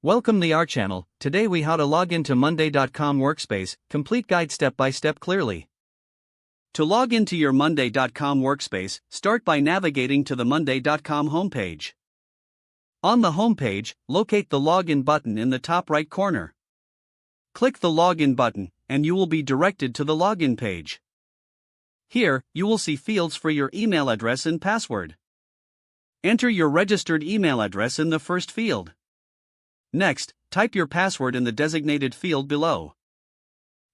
Welcome to our channel. Today we how to log into monday.com workspace, complete guide step by step clearly. To log into your monday.com workspace, start by navigating to the monday.com homepage. On the homepage, locate the login button in the top right corner. Click the login button, and you will be directed to the login page. Here, you will see fields for your email address and password. Enter your registered email address in the first field. Next, type your password in the designated field below.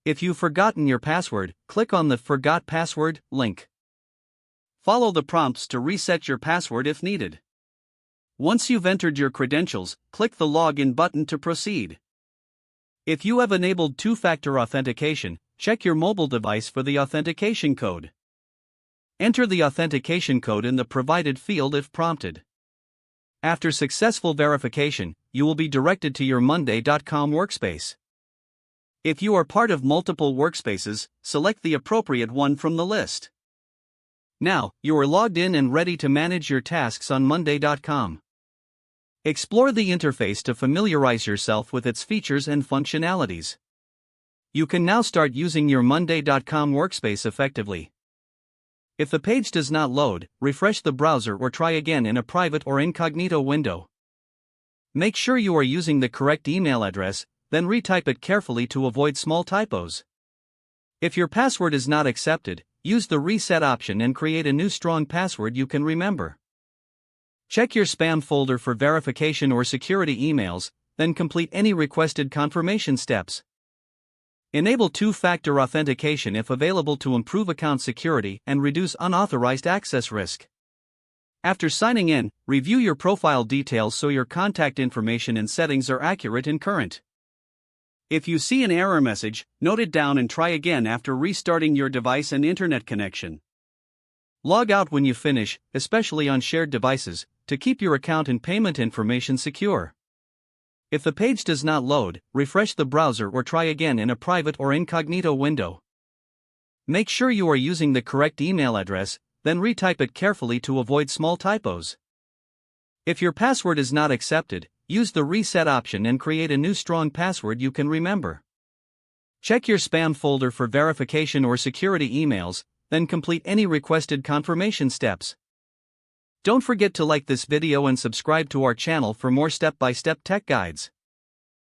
If you've forgotten your password, click on the Forgot Password link. Follow the prompts to reset your password if needed. Once you've entered your credentials, click the Login button to proceed. If you have enabled two-factor authentication, check your mobile device for the authentication code. Enter the authentication code in the provided field if prompted. After successful verification, you will be directed to your monday.com workspace. If you are part of multiple workspaces, select the appropriate one from the list. Now, you are logged in and ready to manage your tasks on monday.com. Explore the interface to familiarize yourself with its features and functionalities. You can now start using your monday.com workspace effectively. If the page does not load, refresh the browser or try again in a private or incognito window. Make sure you are using the correct email address, then retype it carefully to avoid small typos. If your password is not accepted, use the reset option and create a new strong password you can remember. Check your spam folder for verification or security emails, then complete any requested confirmation steps. Enable two-factor authentication if available to improve account security and reduce unauthorized access risk. After signing in, review your profile details so your contact information and settings are accurate and current. If you see an error message, note it down and try again after restarting your device and internet connection. Log out when you finish, especially on shared devices, to keep your account and payment information secure. If the page does not load, refresh the browser or try again in a private or incognito window. Make sure you are using the correct email address, then retype it carefully to avoid small typos. If your password is not accepted, use the reset option and create a new strong password you can remember. Check your spam folder for verification or security emails, then complete any requested confirmation steps. Don't forget to like this video and subscribe to our channel for more step-by-step tech guides.